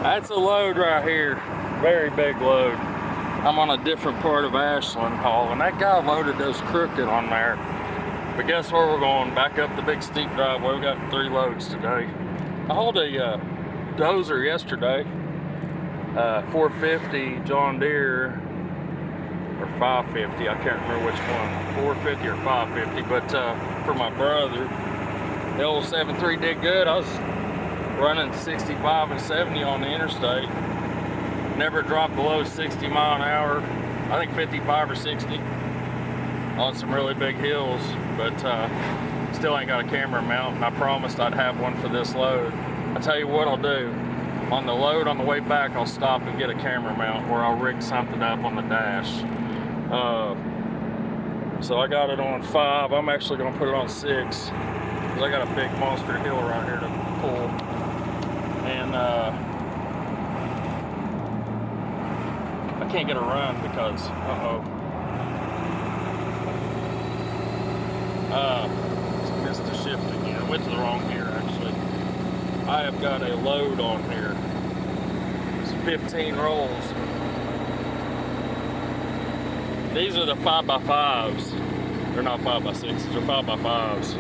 That's a load right here. Very big load. I'm on a different part of Ashland hauling. That guy loaded those crooked on there. But guess where we're going? Back up the big steep driveway. We got 3 loads today. I hauled a dozer yesterday. 450 John Deere, or 550, I can't remember which one, 450 or 550, but for my brother, the old 7.3 did good. I was running 65 and 70 on the interstate. Never dropped below 60 mile an hour. I think 55 or 60 on some really big hills, but still ain't got a camera mount, and I promised I'd have one for this load. I'll tell you what I'll do. On the load on the way back, I'll stop and get a camera mount where I'll rig something up on the dash. So I got it on 5. I'm actually gonna put it on 6 because I got a big monster hill right here to pull. And I can't get a run because, missed the shift again. Went to the wrong gear actually. I have got a load on here. It's 15 rolls. These are the 5x5s. They're not 5x6s, they're 5x5s.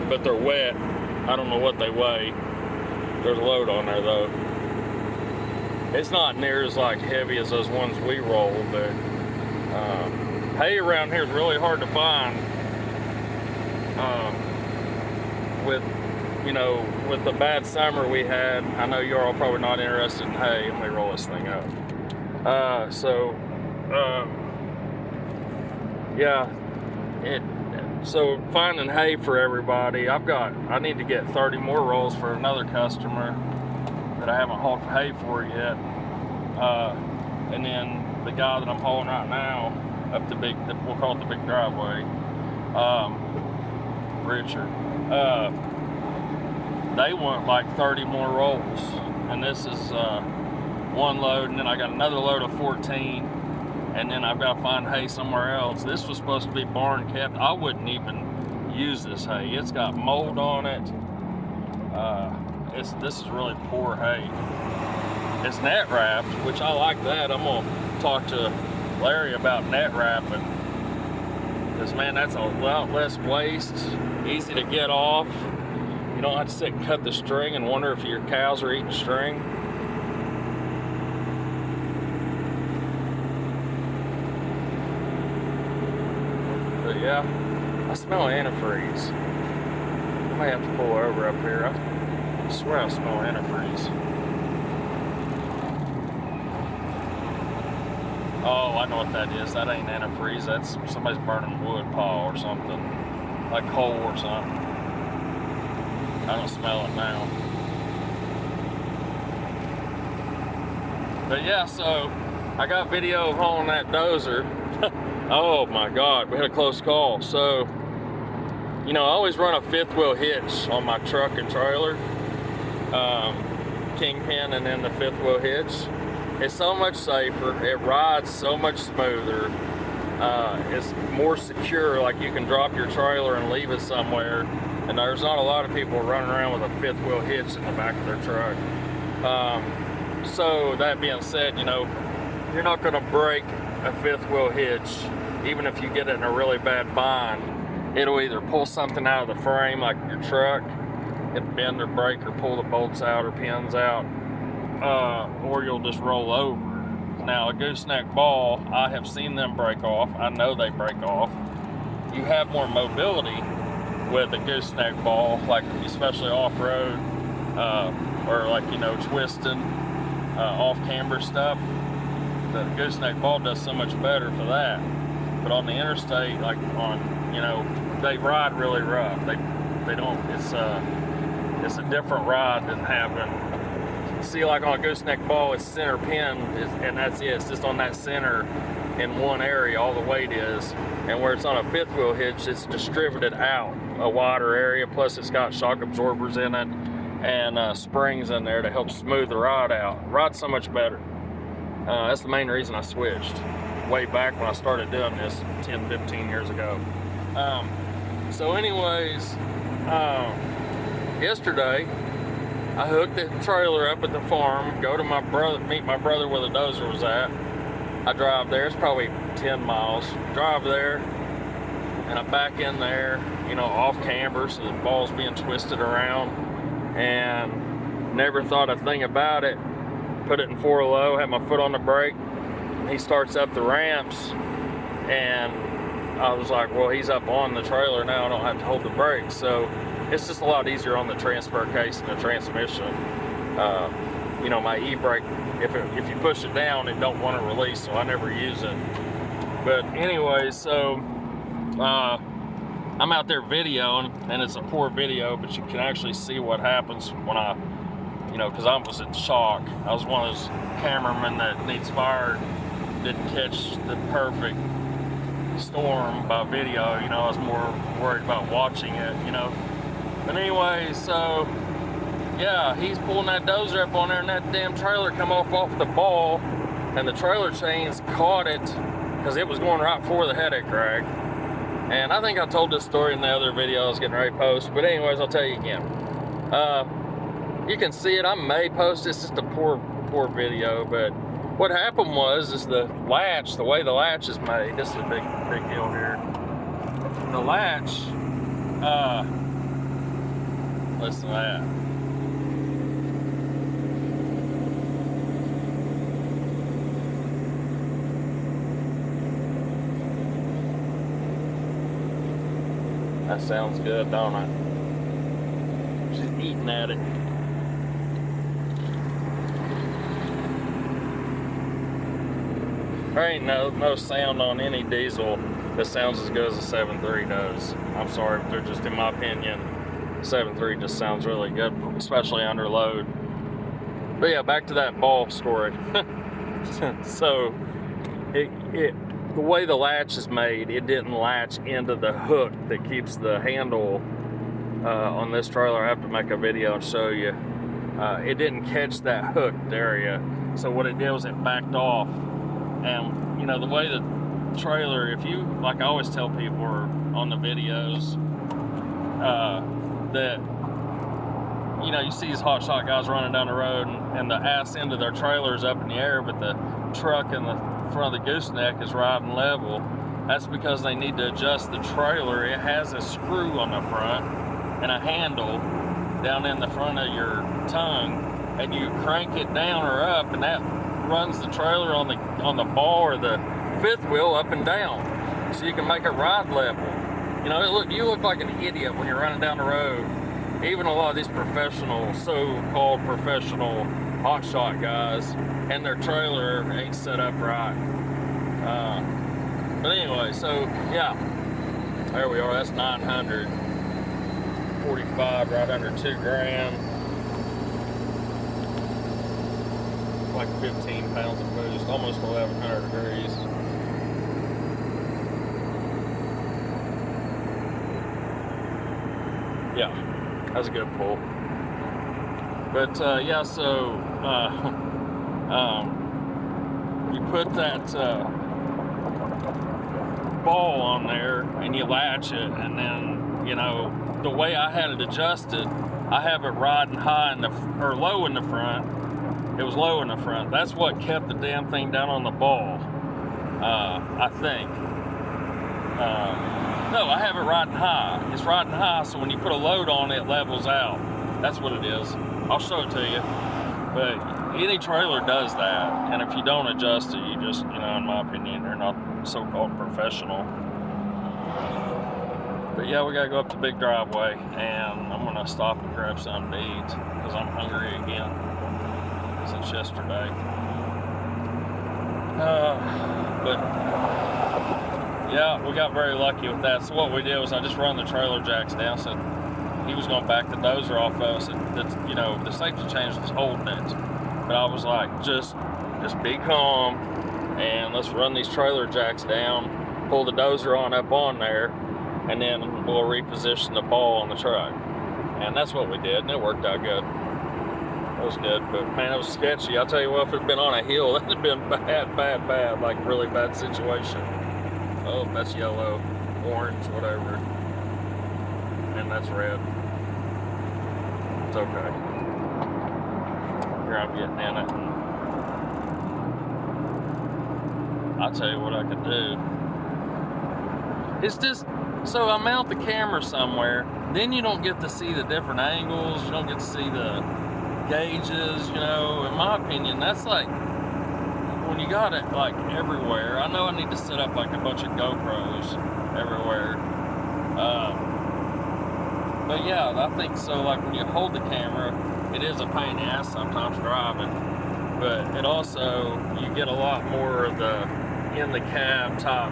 But they're wet. I don't know what they weigh. There's a load on there though. It's not near as like heavy as those ones we roll, but hay around here is really hard to find. With the bad summer we had, I know you're all probably not interested in hay. Let me roll this thing up. So finding hay for everybody. I need to get 30 more rolls for another customer that I haven't hauled hay for yet. And then the guy that I'm hauling right now up we'll call it the big driveway, Richard. They want like 30 more rolls, and this is one load, and then I got another load of 14, and then I've got to find hay somewhere else. This was supposed to be barn kept. I wouldn't even use this hay. It's got mold on it. This is really poor hay. It's net wrapped, which I like that. I'm gonna talk to Larry about net wrapping, because man, that's a lot less waste, easy to get off. You don't have to sit and cut the string and wonder if your cows are eating string. But yeah, I smell antifreeze. I might have to pull over up here. I swear I smell antifreeze. Oh, I know what that is. That ain't antifreeze. That's somebody's burning wood pile or something, like coal or something. I don't smell it now. But yeah, so I got video of hauling that dozer. Oh my God, we had a close call. So, I always run a 5th wheel hitch on my truck and trailer. Kingpin and then the 5th wheel hitch. It's so much safer. It rides so much smoother. It's more secure. Like you can drop your trailer and leave it somewhere. And there's not a lot of people running around with a 5th wheel hitch in the back of their truck. So that being said, you're not going to break a 5th wheel hitch, even if you get it in a really bad bind. It'll either pull something out of the frame, like your truck, it'll bend or break or pull the bolts out or pins out, or you'll just roll over. Now, a gooseneck ball, I have seen them break off. I know they break off. You have more mobility with a gooseneck ball, like especially off-road, or like, twisting, off-camber stuff. The gooseneck ball does so much better for that. But on the interstate, like they ride really rough. They don't, it's a different ride than having, see, like on a gooseneck ball, it's center pin, and that's it. It's just on that center in one area, all the weight is. And where it's on a 5th wheel hitch, it's distributed out a wider area, plus it's got shock absorbers in it and springs in there to help smooth the ride out. Ride's so much better. That's the main reason I switched way back when I started doing this 10, 15 years ago. So anyways, yesterday I hooked the trailer up at the farm, go to my brother, meet my brother where the dozer was at. I drive there, it's probably 10 miles. Drive there, and I'm back in there, you know, off camber, so the ball's being twisted around, and never thought a thing about it. Put it in 4 low, had my foot on the brake. He starts up the ramps, and I was like, well, he's up on the trailer now, I don't have to hold the brakes. So it's just a lot easier on the transfer case and the transmission. You know, my e-brake, if you push it down, it don't want to release, so I never use it. But anyway, so I'm out there videoing, and it's a poor video, but you can actually see what happens when I, you know, because I was in shock. I was one of those cameramen that needs fired, didn't catch the perfect storm by video, you know. I was more worried about watching it, you know. But anyway, so yeah, he's pulling that dozer up on there, and that damn trailer come off the ball, and the trailer chains caught it because it was going right for the headache rag. And I think I told this story in the other video I was getting ready to post, but anyways, I'll tell you again. You can see it, I may post, it's just a poor video, but what happened was, is the latch, the way the latch is made, this is a big deal here. The latch, listen to that. That sounds good, don't it? She's eating at it. There ain't no sound on any diesel that sounds as good as a 7.3 does. I'm sorry, but they're just, in my opinion, 7.3 just sounds really good, especially under load. But yeah, back to that ball story. So, the way the latch is made, it didn't latch into the hook that keeps the handle on this trailer. I have to make a video and show you. It didn't catch that hooked area. So what it did was it backed off. And, you know, the way the trailer, if you, like I always tell people on the videos, that, you know, you see these hotshot guys running down the road, and the ass end of their trailer is up in the air, but the truck in the front of the gooseneck is riding level. That's because they need to adjust the trailer. It has a screw on the front and a handle down in the front of your tongue, and you crank it down or up, and that runs the trailer on the ball or the fifth wheel up and down, so you can make it ride level. You know, you look like an idiot when you're running down the road. Even a lot of these professional, so-called professional hotshot guys, and their trailer ain't set up right. But anyway, so yeah, there we are. That's 945, right under 2 grand. Like 15 pounds of boost, almost 1100 degrees. Yeah, that's a good pull. But yeah, so you put that ball on there and you latch it, and then, you know, the way I had it adjusted, I have it riding high or low in the front. It was low in the front. That's what kept the damn thing down on the ball, I think. No, I have it riding high. It's riding high, so when you put a load on it, it levels out. That's what it is. I'll show it to you. But any trailer does that, and if you don't adjust it, you just, you know, in my opinion, you're not so-called professional. But yeah, we gotta go up the big driveway, and I'm gonna stop and grab something to eat, because I'm hungry again. Since yesterday. But yeah, we got very lucky with that. So what we did was I just run the trailer jacks down, so he was going to back the dozer off of us, and you know, the safety chain was holding it. But I was like, just be calm, and let's run these trailer jacks down, pull the dozer up on there, and then we'll reposition the ball on the truck. And that's what we did, and it worked out good. It was good, but man, it was sketchy. I'll tell you what, if it had been on a hill, that would have been bad, like really bad situation. Oh, that's yellow, orange, whatever. And that's red. It's okay. Here I'm getting in it. I'll tell you what I could do. It's just, so I mount the camera somewhere, then you don't get to see the different angles, you don't get to see the gauges, you know. In my opinion, that's like, when you got it like everywhere, I know I need to set up like a bunch of GoPros everywhere. But yeah, I think so, like when you hold the camera, it is a pain in the ass sometimes driving, but it also, you get a lot more of the in the cab top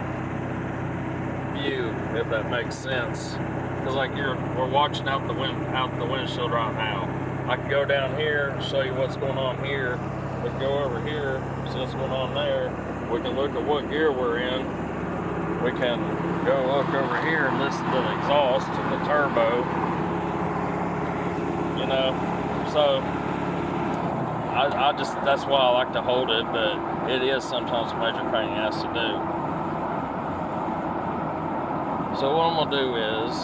view, if that makes sense. Because like we're watching out the windshield right now. I can go down here, show you what's going on here. We can go over here, see what's going on there. We can look at what gear we're in. We can go look over here and listen to the exhaust and the turbo. You know, so I just, that's why I like to hold it, but it is sometimes a major pain in the ass to do. So what I'm gonna do is,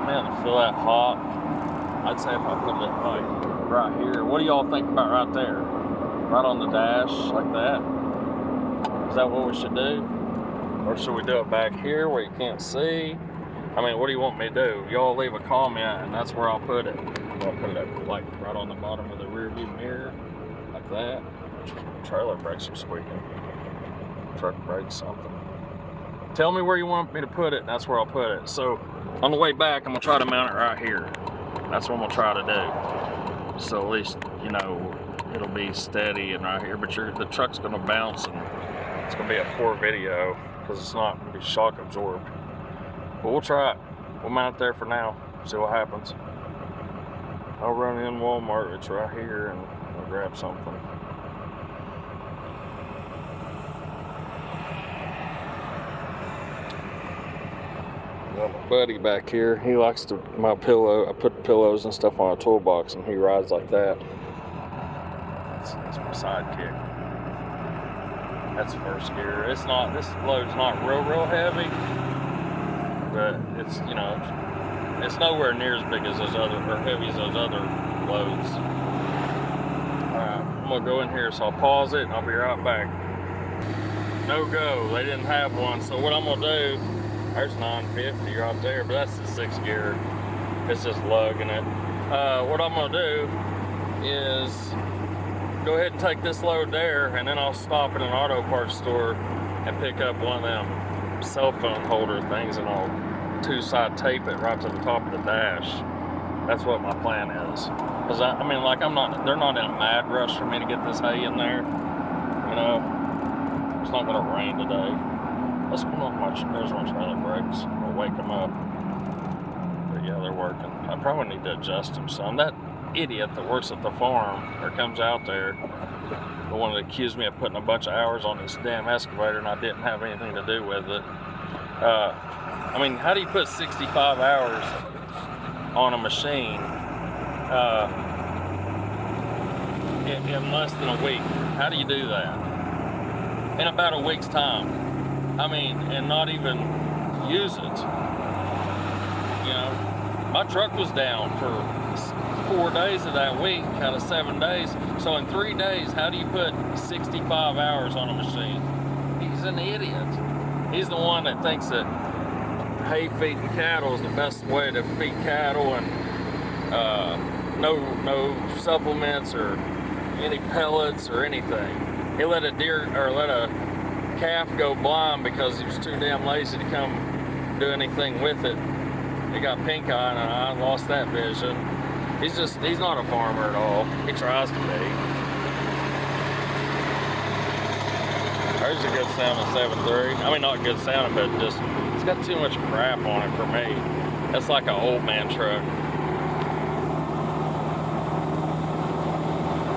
man, I feel that hot. I'd say if I put it like right here. What do y'all think about right there? Right on the dash, like that? Is that what we should do? Or should we do it back here where you can't see? I mean, what do you want me to do? Y'all leave a comment and that's where I'll put it. I'll put it like right on the bottom of the rear view mirror, like that. Trailer brakes are squeaking. Truck brakes, something. Tell me where you want me to put it, and that's where I'll put it. So on the way back, I'm gonna try to mount it right here. That's what I'm gonna try to do. So at least, you know, it'll be steady and right here, but the truck's gonna bounce and it's gonna be a poor video because it's not gonna be shock absorbed. But we'll try it. We'll mount it there for now, see what happens. I'll run in Walmart, it's right here, and I'll grab something. Got my buddy back here. He likes my pillow. I put pillows and stuff on a toolbox, and he rides like that. That's my sidekick. That's first gear. It's not. This load's not real heavy, but it's, you know, it's nowhere near as big as those other, or heavy as those other loads. All right, I'm gonna go in here, so I'll pause it, and I'll be right back. No go. They didn't have one, so what I'm gonna do. There's 950 right there, but that's the 6th gear. It's just lugging it. What I'm gonna do is go ahead and take this load there, and then I'll stop at an auto parts store and pick up one of them cell phone holder things, and I'll 2-side tape it right to the top of the dash. That's what my plan is. Cause I mean, like they're not in a mad rush for me to get this hay in there. You know, it's not gonna rain today. Let's come up, there's my trailer brakes. We'll wake them up. But yeah, they're working. I probably need to adjust them some. That idiot that works at the farm, or comes out there, the one that accused me of putting a bunch of hours on this damn excavator and I didn't have anything to do with it. I mean, how do you put 65 hours on a machine in less than a week? How do you do that? In about a week's time. I mean, and not even use it. You know, my truck was down for 4 days of that week out of 7 days. So in 3 days, how do you put 65 hours on a machine? He's an idiot. He's the one that thinks that hay feeding cattle is the best way to feed cattle, and no supplements or any pellets or anything. He let a calf go blind because he was too damn lazy to come do anything with it. He got pink eye and I lost that vision. He's not a farmer at all. He tries to be. There's a good sound of 7.3. I mean, not good sounding, but just, it's got too much crap on it for me. That's like an old man truck.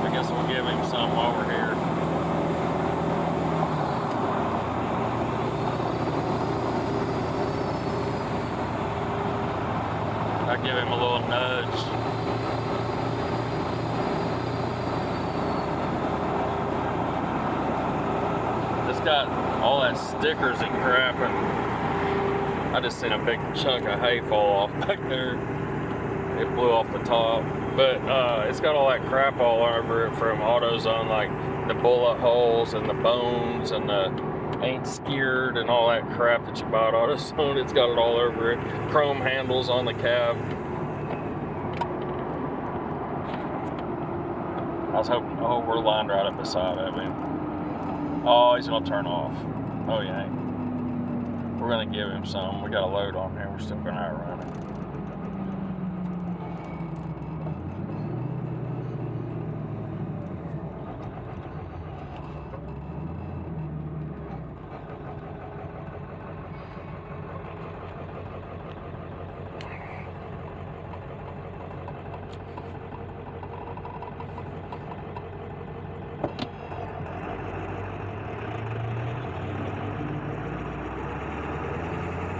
I guess we'll give him some while we're here. I give him a little nudge. It's got all that stickers and crap, and I just seen a big chunk of hay fall off back there. it blew off the top. But it's got all that crap all over it from AutoZone, like the bullet holes and the bones and the ain't skewered and all that crap that you buy at AutoZone. It's got it all over it. Chrome handles on the cab. I was hoping, oh, we're lined right up beside of him. Oh, he's gonna turn off. Oh, yeah. We're gonna give him some. We got a load on here. We're still gonna outrun him.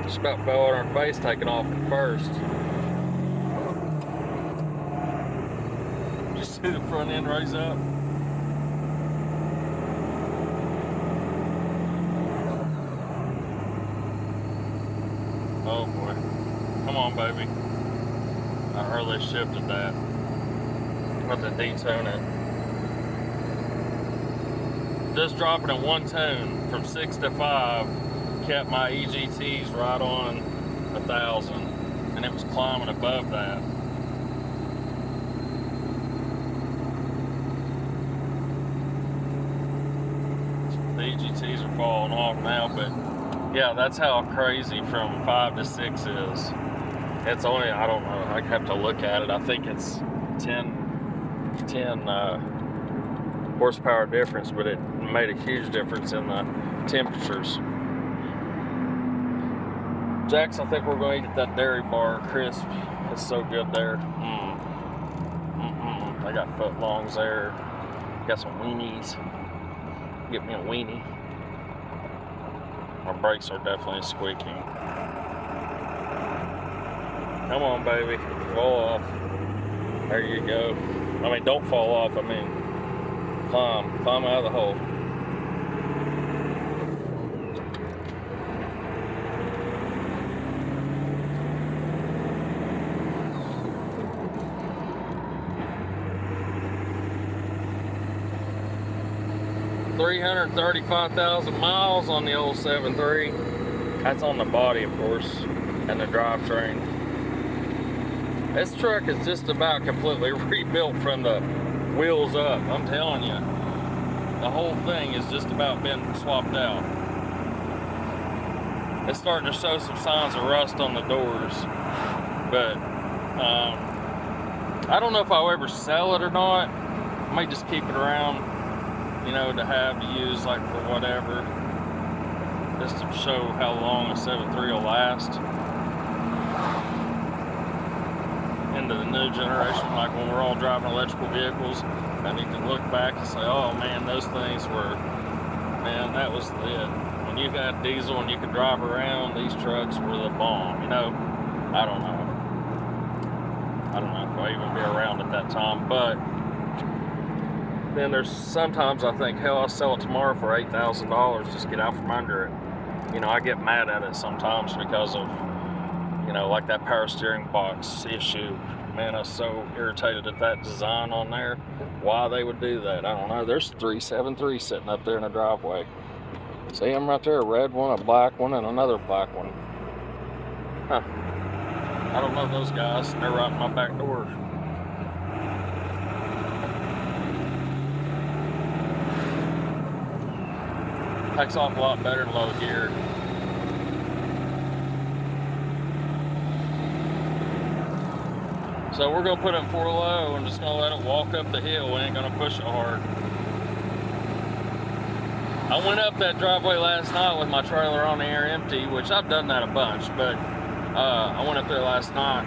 Just about fell on our face taking off at first. Just see the front end raise up. Oh boy. Come on, baby. I early shifted that. I'm about to detone it. Just dropping in one tone from 6 to 5. Kept my EGTs right on 1,000, and it was climbing above that. The EGTs are falling off now, but yeah, that's how crazy from 5 to 6 is. It's only, I don't know, I have to look at it. I think it's 10 horsepower difference, but it made a huge difference in the temperatures. Jax, I think we're going to eat that dairy bar crisp. It's so good there. I got foot longs there. Got some weenies. Get me a weenie. My brakes are definitely squeaking. Come on, baby. Fall off. There you go. I mean, don't fall off. I mean, climb out of the hole. $335,000 miles on the old 7.3. That's on the body, of course, and the drivetrain. This truck is just about completely rebuilt from the wheels up. I'm telling you, the whole thing is just about been swapped out. It's starting to show some signs of rust on the doors, but I don't know if I'll ever sell it or not. I might just keep it around, you know, to have to use like for whatever, just to show how long a 7.3 will last into the new generation. Like when we're all driving electrical vehicles, I need to look back and say, oh man, those things were, man, that was it. When you got diesel and you could drive around, these trucks were the bomb, you know. I don't know if I'll even be around at that time, but then there's sometimes I think, hell, I'll sell it tomorrow for $8,000, just get out from under it. You know, I get mad at it sometimes because of, you know, like that power steering box issue. Man, I was so irritated at that design on there. Why they would do that, I don't know. There's 3 7.3 sitting up there in the driveway. See them right there, a red one, a black one, and another black one. Huh. I don't know those guys. They're right in my back door. Takes off a lot better in low gear. So we're gonna put it in 4 low and just gonna let it walk up the hill. We ain't gonna push it hard. I went up that driveway last night with my trailer on the air empty, which I've done that a bunch, but I went up there last night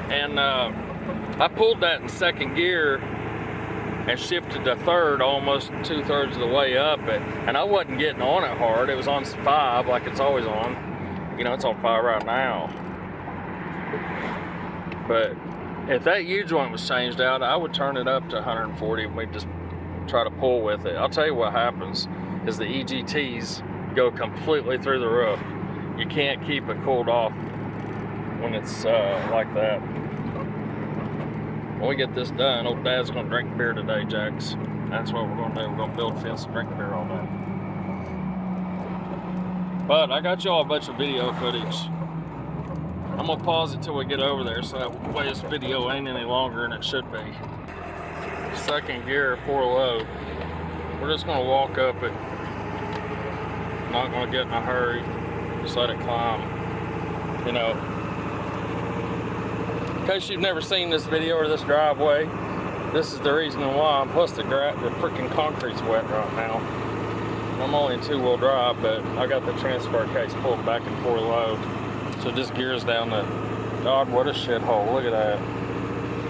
and I pulled that in 2nd gear and shifted to 3rd, almost 2/3 of the way up it, and I wasn't getting on it hard. It was on 5 like it's always on. You know, it's on 5 right now. But if that U-joint was changed out, I would turn it up to 140 and we'd just try to pull with it. I'll tell you what happens is the EGTs go completely through the roof. You can't keep it cooled off when it's like that. when we get this done, old Dad's gonna drink beer today, Jax. That's what we're gonna do. We're gonna build a fence and drink beer all day. But I got y'all a bunch of video footage. I'm gonna pause it till we get over there so that way this video ain't any longer than it should be. Second gear, 4 low. We're just gonna walk up it. Not gonna get in a hurry. Just let it climb. You know. In case you've never seen this video or this driveway, this is the reason why. Plus the freaking concrete's wet right now. I'm only in 2-wheel drive, but I got the transfer case pulled back in 4 low. So this gears down the, God, what a shithole. Look at that.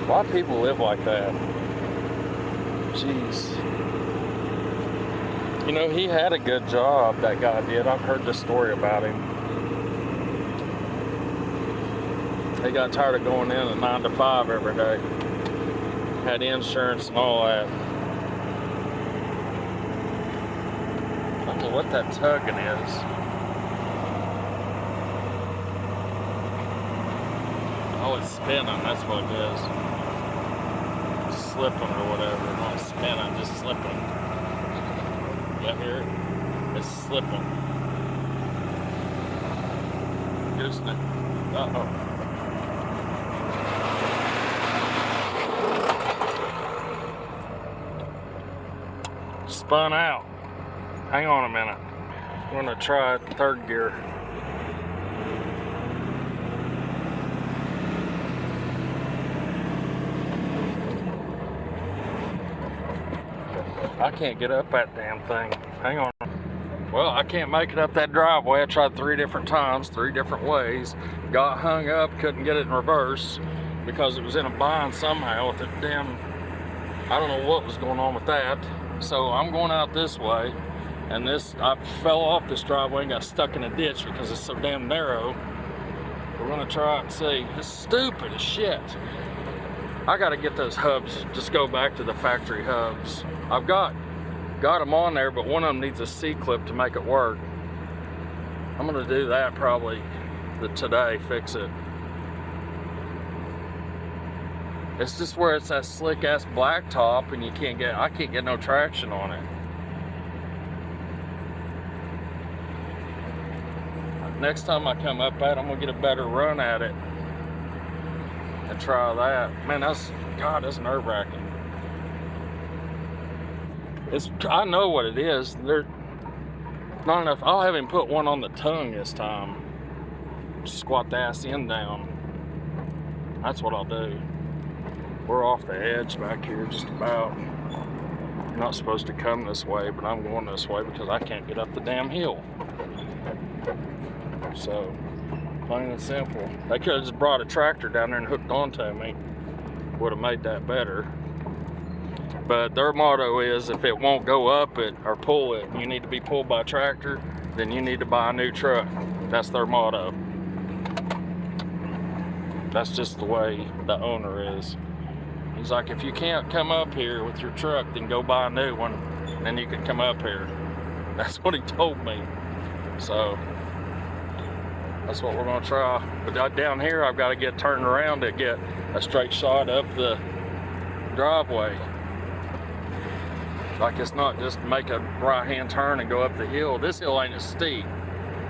Why people live like that? Jeez. You know, he had a good job, that guy did. I've heard this story about him. He got tired of going in at 9 to 5 every day. Had insurance and all that. I don't know what that tugging is. Oh, it's spinning, that's what it is. It's slipping or whatever. Not spinning, just slipping. You hear it? It's slipping. Goose. Uh-oh. Spun out. Hang on a minute. I'm gonna try 3rd gear. I can't get up that damn thing. Hang on. Well, I can't make it up that driveway. I tried 3 different times, 3 different ways. Got hung up, couldn't get it in reverse because it was in a bind somehow with the damn, I don't know what was going on with that. So I'm going out this way, and I fell off this driveway and got stuck in a ditch because it's so damn narrow. We're gonna try it and see. It's stupid as shit. I gotta get those hubs, just go back to the factory hubs. I've got them on there, but one of them needs a C-clip to make it work. I'm gonna do that probably today, fix it. It's just where it's that slick ass blacktop and I can't get no traction on it. Next time I come up at it, I'm gonna get a better run at it and try that. Man, that's nerve-wracking. I know what it is. There's not enough. I'll have him put one on the tongue this time. Squat the ass end down. That's what I'll do. We're off the edge back here just about. You're not supposed to come this way, but I'm going this way because I can't get up the damn hill. So, plain and simple. They could have just brought a tractor down there and hooked onto me. Would have made that better. But their motto is if it won't go up it or pull it, you need to be pulled by a tractor, then you need to buy a new truck. That's their motto. That's just the way the owner is. He's like, if you can't come up here with your truck, then go buy a new one, and then you can come up here. That's what he told me. So, that's what we're gonna try. But down here, I've got to get turned around to get a straight shot up the driveway. Like it's not just make a right-hand turn and go up the hill. This hill ain't as steep,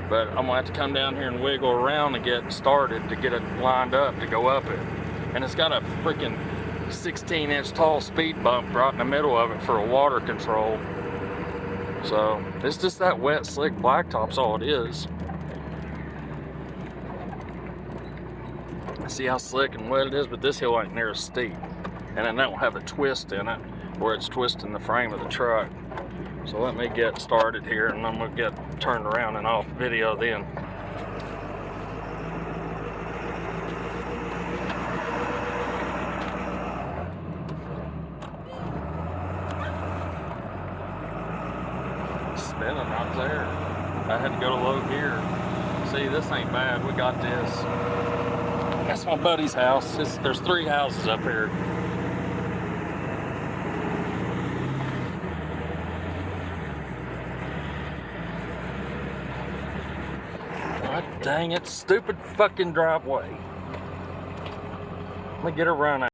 but I'm gonna have to come down here and wiggle around and get started to get it lined up to go up it. And it's got a freaking 16-inch tall speed bump right in the middle of it for a water control. So it's just that wet, slick blacktop's all it is. See how slick and wet it is, but this hill ain't near as steep. And it don't have a twist in it where it's twisting the frame of the truck. So let me get started here and I'm gonna get turned around and off video then. Spinning right there. I had to go to low gear. See, this ain't bad. We got this. That's my buddy's house. There's 3 houses up here. God dang it, stupid fucking driveway. Let me get a run out.